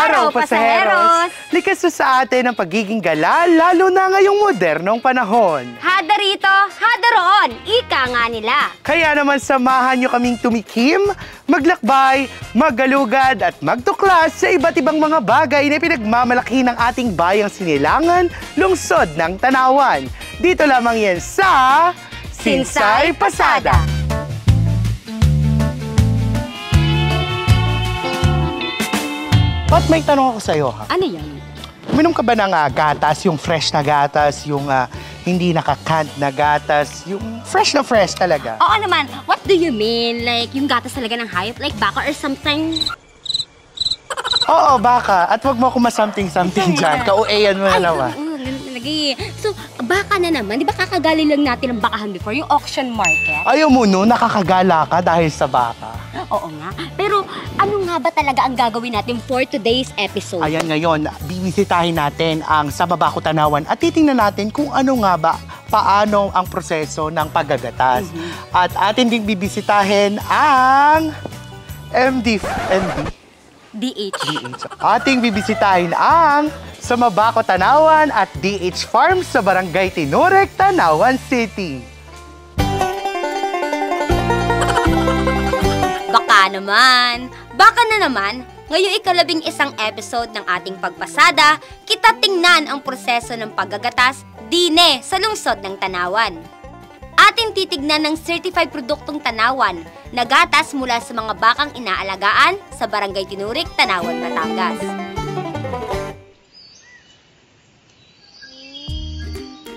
araw, pasaheros! Likas sa atin ang pagiging gala, lalo na ngayong modernong panahon. Hada rito, hada roon, ika nga nila. Kaya naman samahan nyo kaming tumikim, maglakbay, maggalugad at magtuklas sa iba't ibang mga bagay na pinagmamalaki ng ating bayang Sinilangan, lungsod ng Tanawan. Dito lamang yan sa Sinsay Pasada. Pat, may tanong ako sa'yo, ha? Ano yan? Uminom ka ba ng gatas, yung fresh na gatas, yung hindi nakakant na gatas, yung fresh na fresh talaga? Oo naman. What do you mean? Like, yung gatas talaga ng hayop? Like baka or something? Oo, baka. At wag mo ako ma-something-something dyan. Ka-uayan mo na naman. Lagi. So, baka na naman. Di ba kakagaling lang natin ang bakahan before, yung auction market? Ayaw mo no, nakakagala ka dahil sa baka. Oo nga. Pero ano nga ba talaga ang gagawin natin for today's episode? Ayan, ngayon, bibisitahin natin ang sa Babako Tanawan at titingnan natin kung ano nga ba, paano ang proseso ng paggagatas. At atin ding bibisitahin ang DH. Ating bibisitahin ang sa Babako Tanawan at DH Farm sa Barangay Tinurek, Tanawan City. Baka na naman, ngayong ika-11 episode ng ating pagpasada, kita tingnan ang proseso ng paggagatas dine sa lungsod ng Tanawan. Ating titignan ng certified produktong Tanawan na gatas mula sa mga bakang inaalagaan sa Barangay Tinurek, Tanawan, Batangas.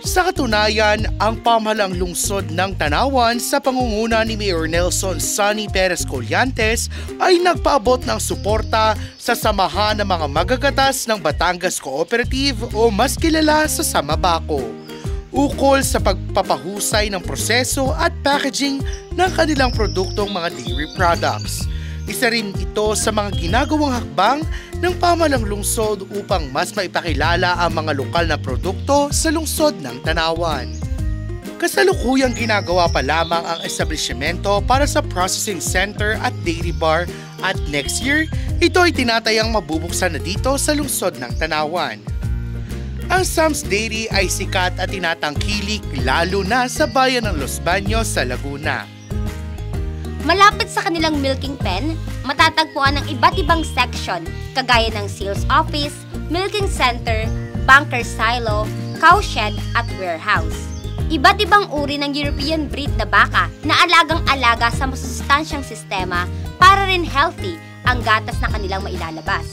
Sa katunayan, ang pamahalang lungsod ng Tanawan sa pangunguna ni Mayor Nelson Sonny Perez Collantes ay nagpaabot ng suporta sa samahan ng mga magagatas ng Batangas Cooperative o mas kilala sa Samabako, ukol sa pagpapahusay ng proseso at packaging ng kanilang produktong mga dairy products. Isa rin ito sa mga ginagawang hakbang ng pamahalang lungsod upang mas maipakilala ang mga lokal na produkto sa lungsod ng Tanawan. Kasalukuyang ginagawa pa lamang ang establishmento para sa processing center at dairy bar at next year, ito ay tinatayang mabubuksan na dito sa lungsod ng Tanawan. Ang Sam's Dairy ay sikat at tinatangkilik lalo na sa bayan ng Los Baños sa Laguna. Malapit sa kanilang milking pen, matatagpuan ang iba't ibang section kagaya ng sales office, milking center, bunker silo, cowshed at warehouse. Iba't ibang uri ng European breed na baka na alagang-alaga sa masustansyang sistema para rin healthy ang gatas na kanilang mailalabas.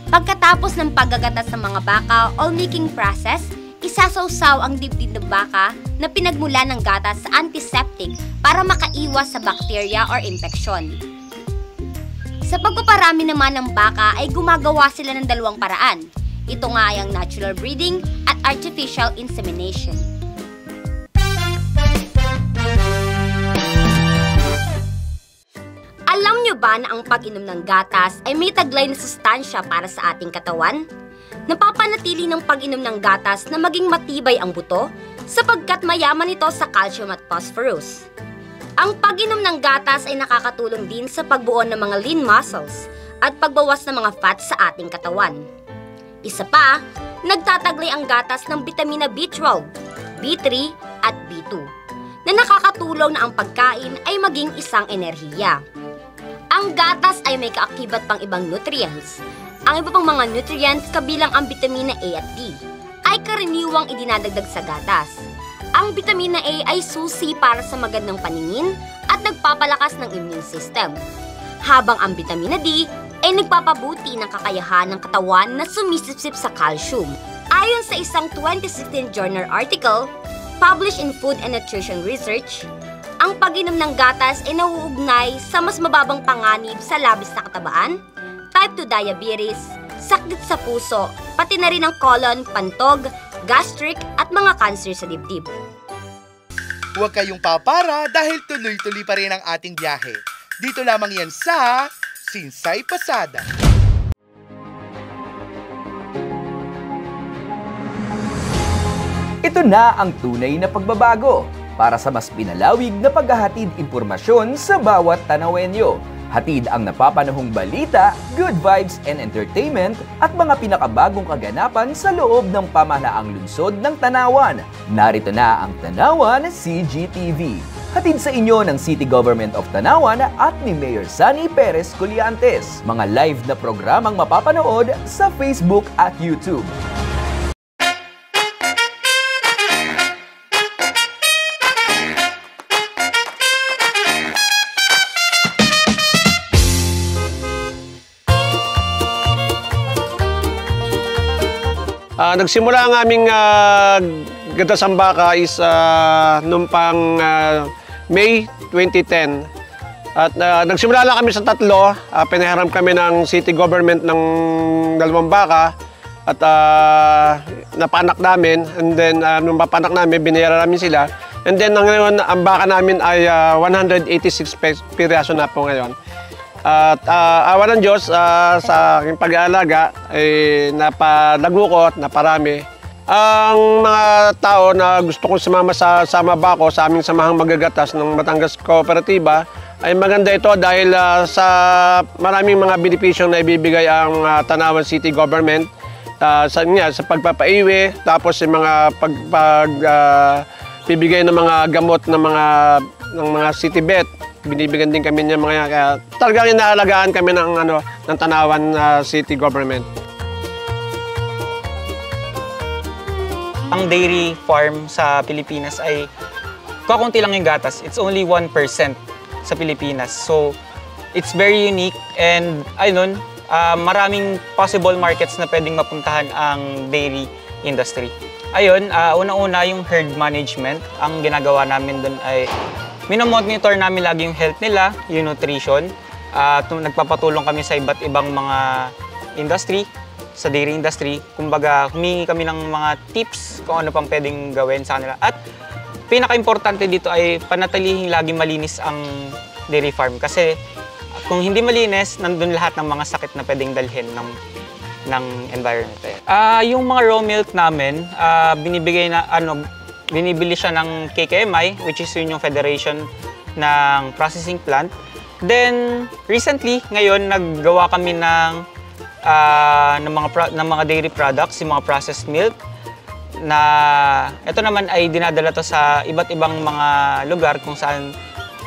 Pagkatapos ng paggagatas ng mga baka o milking process, isasawsaw ang dibdib ng baka na pinagmula ng gatas sa antiseptic para makaiwas sa bakterya or infeksyon. Sa pagpaparami naman ng baka ay gumagawa sila ng dalawang paraan. Ito nga ay ang natural breeding at artificial insemination. Alam nyo ba na ang pag-inom ng gatas ay may taglay na sustansya para sa ating katawan? Napapanatili ng pag-inom ng gatas na maging matibay ang buto sapagkat mayaman ito sa calcium at phosphorus. Ang pag-inom ng gatas ay nakakatulong din sa pagbuo ng mga lean muscles at pagbawas ng mga fat sa ating katawan. Isa pa, nagtataglay ang gatas ng bitamina B12, B3 at B2 na nakakatulong na ang pagkain ay maging isang enerhiya. Ang gatas ay may kaakibat pang ibang nutrients. Ang iba pang mga nutrients kabilang ang bitamina A at D ay karaniwang idinadagdag sa gatas. Ang bitamina A ay susi para sa magandang paningin at nagpapalakas ng immune system. Habang ang bitamina D ay nagpapabuti ng kakayahan ng katawan na sumisipsip sa calcium. Ayon sa isang 2016 journal article, published in Food and Nutrition Research, ang pag-inom ng gatas ay nauugnay sa mas mababang panganib sa labis na katabaan, type 2 diabetes, sakit sa puso, pati na rin ang colon, pantog, gastric at mga cancer sa dibdib. Huwag kayong papara dahil tuloy-tuloy pa rin ang ating biyahe. Dito lamang yan sa Sinsay Pasada. Ito na ang tunay na pagbabago para sa mas pinalawig na paghahatid impormasyon sa bawat Tanawenyo. Hatid ang napapanahong balita, good vibes and entertainment at mga pinakabagong kaganapan sa loob ng pamahalaang lungsod ng Tanawan. Narito na ang Tanawan CGTV. Hatid sa inyo ng City Government of Tanawan at ni Mayor Sunny Perez Colliantes. Mga live na programang mapapanood sa Facebook at YouTube. Nagsimula ang aming Gatas ang Baka is noong pang May 2010. At nagsimula lang kami sa tatlo. Pinahiram kami ng city government ng 2 baka. At napanak namin. And then nung mapanak namin, binayaran namin sila. And then ngayon, ang baka namin ay 186 piraso na po ngayon. At awa ng Diyos, sa aking pag-aalaga, napadagukot, naparami. Ang mga tao na gusto kong sumama sa Mabako, sa aming samahang magagatas ng Batangas Kooperatiba, ay maganda ito dahil sa maraming mga benepisyong na ibibigay ang Tanawan City Government sa pagpapaiwi, tapos yung mga bibigay ng mga gamot ng mga city vet. Binibigyan din kami ng mga kaya talagang inaalagaan kami ng Tanawan City Government. Ang dairy farm sa Pilipinas ay kakunti lang yung gatas. It's only 1% sa Pilipinas. So it's very unique and ayun, maraming possible markets na pwedeng mapuntahan ang dairy industry. Ayun, una-una yung herd management. Ang ginagawa namin doon ay minomonitor namin lagi yung health nila, yung nutrition. Nagpapatulong kami sa iba't ibang mga industry, sa dairy industry. Kumbaga, humingi kami ng mga tips kung ano pang pwedeng gawin sa kanila. At pinaka-importante dito ay panatilihing lagi malinis ang dairy farm. Kasi kung hindi malinis, nandun lahat ng mga sakit na pwedeng dalhin ng environment. Yung mga raw milk namin, binibili siya ng KKMI, which is yung Federation ng Processing Plant. Then, recently, ngayon, naggawa kami ng mga dairy products, yung mga processed milk, na ito naman ay dinadala to sa iba't ibang mga lugar kung saan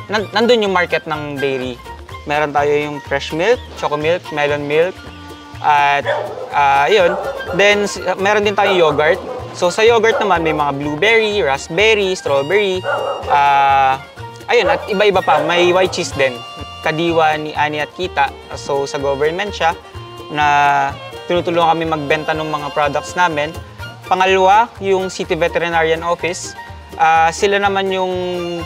nandun yung market ng dairy. Meron tayo yung fresh milk, choco milk, melon milk, at yun. Then, meron din tayong yogurt. So sa yogurt naman may mga blueberry, raspberry, strawberry, ayun, at iba-iba pa. May white cheese din. Kadiwa ni Ani at Kita. So sa government siya na tinutulungan kami magbenta ng mga products namin. Pangalawa, yung City Veterinarian Office. Sila naman yung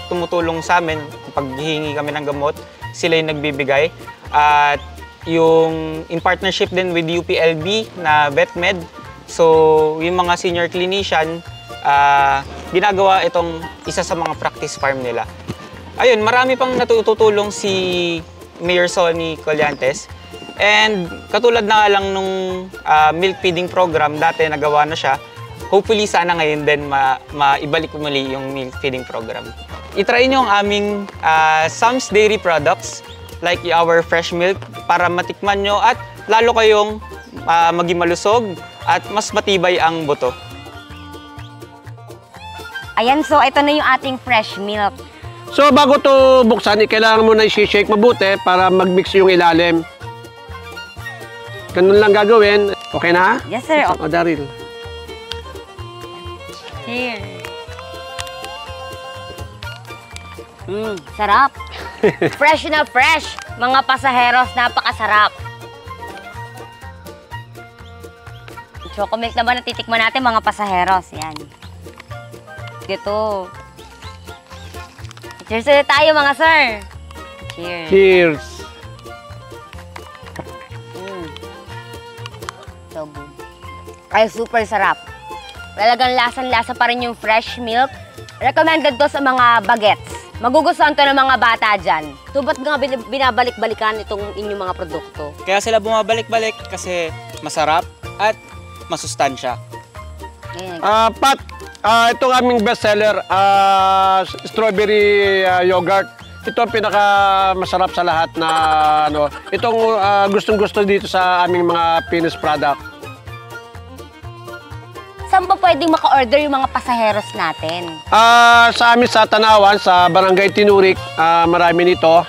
tumutulong sa amin kapag hihingi kami ng gamot. Sila yung nagbibigay. At yung in partnership din with UPLB na VetMed. So, yung mga senior clinician, ginagawa itong isa sa mga practice farm nila. Ayun, marami pang natutulong si Mayor Sonny Colliantes. And katulad na lang nung milk feeding program, dati nagawa na siya. Hopefully, sana ngayon din maibalik muli yung milk feeding program. I-try nyo ang aming Sam's Dairy Products, like our fresh milk, para matikman nyo at lalo kayong maging malusog at mas matibay ang buto. Ayan, so ito na yung ating fresh milk. So bago to buksan, kailangan mo na i-shake mabuti para mag-mix yung ilalim. Ganun lang gagawin. Okay na? Yes, sir. O, Daryl. Here. Sarap. Fresh na fresh. Mga pasaheros, napakasarap. Choco milk naman na titikman natin, mga pasaheros. Yan. Dito. Cheers ulit tayo, mga sir. Cheers. Cheers. So good. Ay, super sarap. Talagang lasang-lasa pa rin yung fresh milk. Recommended to sa mga bagets. Magugustuhan to ng mga bata dyan. So, ba't nga binabalik-balikan itong inyong mga produkto? Kaya sila bumabalik-balik kasi masarap at masustansya. Pat, itong aming bestseller, strawberry yogurt. Ito ang pinakamasarap sa lahat na ano, itong gustong-gusto dito sa aming mga finished product. Saan pa pwedeng maka-order yung mga pasaheros natin? Sa amin sa Tanawan, sa Barangay Tinurik, marami nito.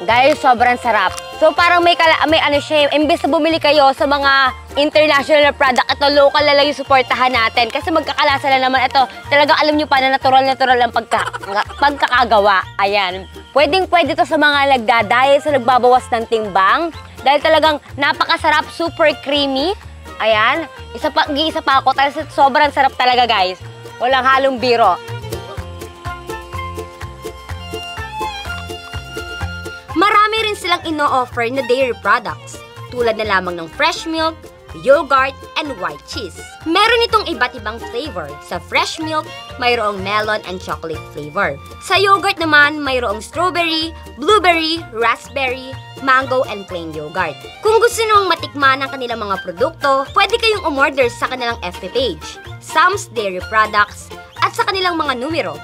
Guys, sobrang sarap. So parang may ano siya, imbes na bumili kayo sa mga international product, ito local na lang yung suportahan natin. Kasi magkakalasa na naman ito. Talagang alam nyo pa na natural ang pagkakagawa. Ayan. Pwedeng-pwede to sa mga nagdadayet, sa nagbabawas ng timbang. Dahil talagang napakasarap, super creamy. Ayan. Isa pa ako. Sobrang sarap talaga, guys. Walang halong biro. Marami rin silang ino-offer na dairy products, tulad na lamang ng fresh milk, yogurt, and white cheese. Meron itong iba't ibang flavor. Sa fresh milk, mayroong melon and chocolate flavor. Sa yogurt naman, mayroong strawberry, blueberry, raspberry, mango, and plain yogurt. Kung gusto nyo matikman ang kanilang mga produkto, pwede kayong umorder sa kanilang FB page, Sam's Dairy Products, at sa kanilang mga numero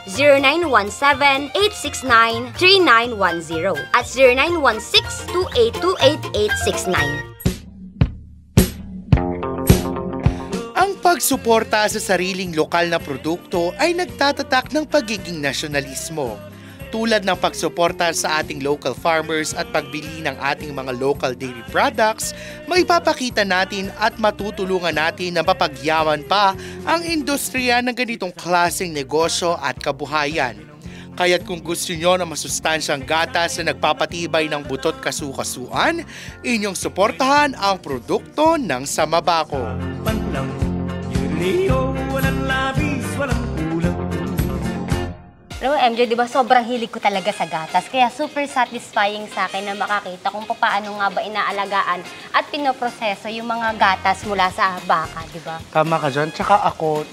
0917-869-3910 at 0916-2828869. Ang pagsuporta sa sariling lokal na produkto ay nagtatatak ng pagiging nasyonalismo. Tulad ng pagsuporta sa ating local farmers at pagbili ng ating mga local dairy products, maipapakita natin at matutulungan natin na mapagyaman pa ang industriya ng ganitong klaseng negosyo at kabuhayan. Kaya't kung gusto nyo ng masustansyang gatas na nagpapatibay ng butot kasu-kasuan, inyong suportahan ang produkto ng Samabako. Panlang, yun walang labis, walang kulang. Alam mo, MJ, di ba sobrang hilig ko talaga sa gatas. Kaya super satisfying sa akin na makakita kung paano nga ba inaalagaan at pinoproseso yung mga gatas mula sa baka, di ba? Tama ka dyan. Tsaka ako,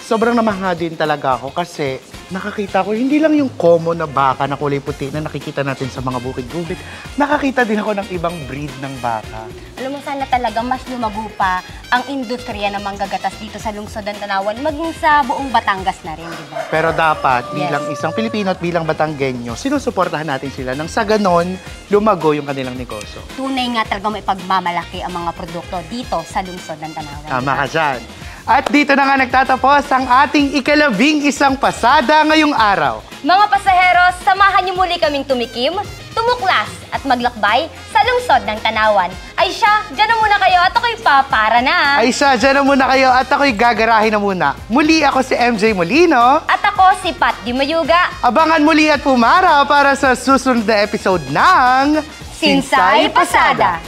sobrang namahanga din talaga ako kasi nakakita ko, hindi lang yung common na baka na kulay puti na nakikita natin sa mga bukid-bukid. Nakakita din ako ng ibang breed ng baka. Alam mo, sana talaga mas lumago pa ang industriya ng manggagatas dito sa lungsod ng Tanawan, maging sa buong Batangas na rin, di ba? Pero dapat, bilang isang Pilipino at bilang Batanggenyo, sinusuportahan natin sila nang sa ganon, lumago yung kanilang negosyo. Tunay nga talaga may pagmamalaki ang mga produkto dito sa lungsod ng Tanawan. Tama ka dyan. At dito na nga nagtatapos ang ating ika-11 pasada ngayong araw. Mga pasaheros, samahan niyo muli kaming tumikim, tumuklas at maglakbay sa lungsod ng Tanawan. Ay siya, dyan na muna kayo at ako'y papara na. Ay siya, dyan na muna kayo at ako'y gagarahin na muna. Muli ako si MJ Molino. At ako si Pat Di Mayuga. Abangan muli at pumara para sa susunod na episode ng Sinsay Pasada.